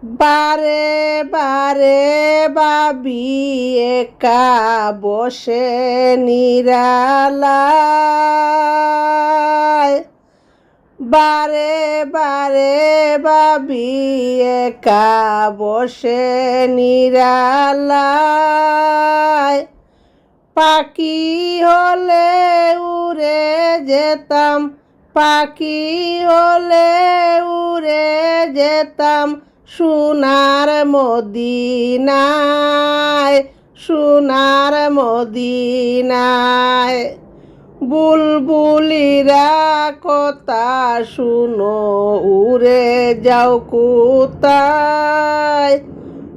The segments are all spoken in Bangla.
বারে বারে ভাবি একা বসে নিরালায়, বারে বারে ভাবি একা বসে নিরালায়। পাখি হলে উড়ে যেতাম, পাখি হলে উড়ে যেতাম সোনার মদিনায়, সোনার মদিনায়। বুলবুলিরা কথা শুনো, উড়ে যাও কোথায়?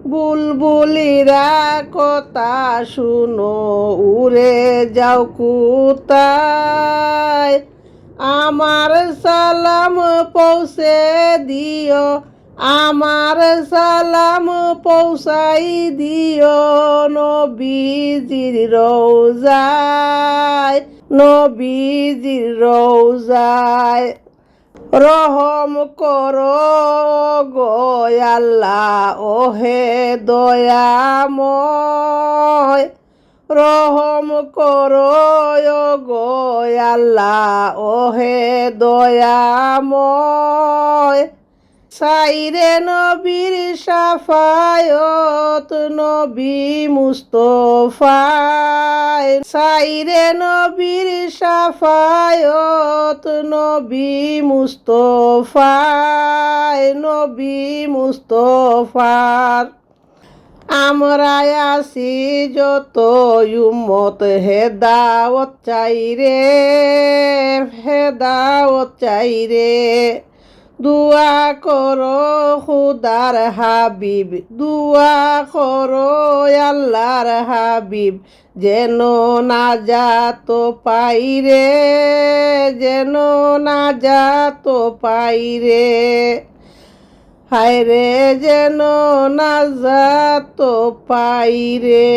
বুলবুলিরা কথা শুনো, উড়ে যাও কোথায়? আমার সালাম পৌঁছে দিও, আমার সালাম পৌঁছাই দিও নবীজির রওজায়, নবীজির রওজায়। রহম করো গো আল্লাহ ওহে দয়াময়, রহম করো গো আল্লাহ ওহে দয়াময়। সাইরে নবীর শাফায়ত নবী মুস্তফায়, সাইরে নবীর শাফায়ত নবী মুস্তফায়, নবী মুস্তফার। আমরা আছি যত উম্মত হেদাওয়াত চাই রে, হেদাওয়াত চাই রে। দুয়া করো খুদার হাবিব, দুয়া করো আল্লাহর হাবিব, যেন নাজাত পাই রে, যেন নাজাত পাই রে। হায় রে যেন নাজাত পাই রে।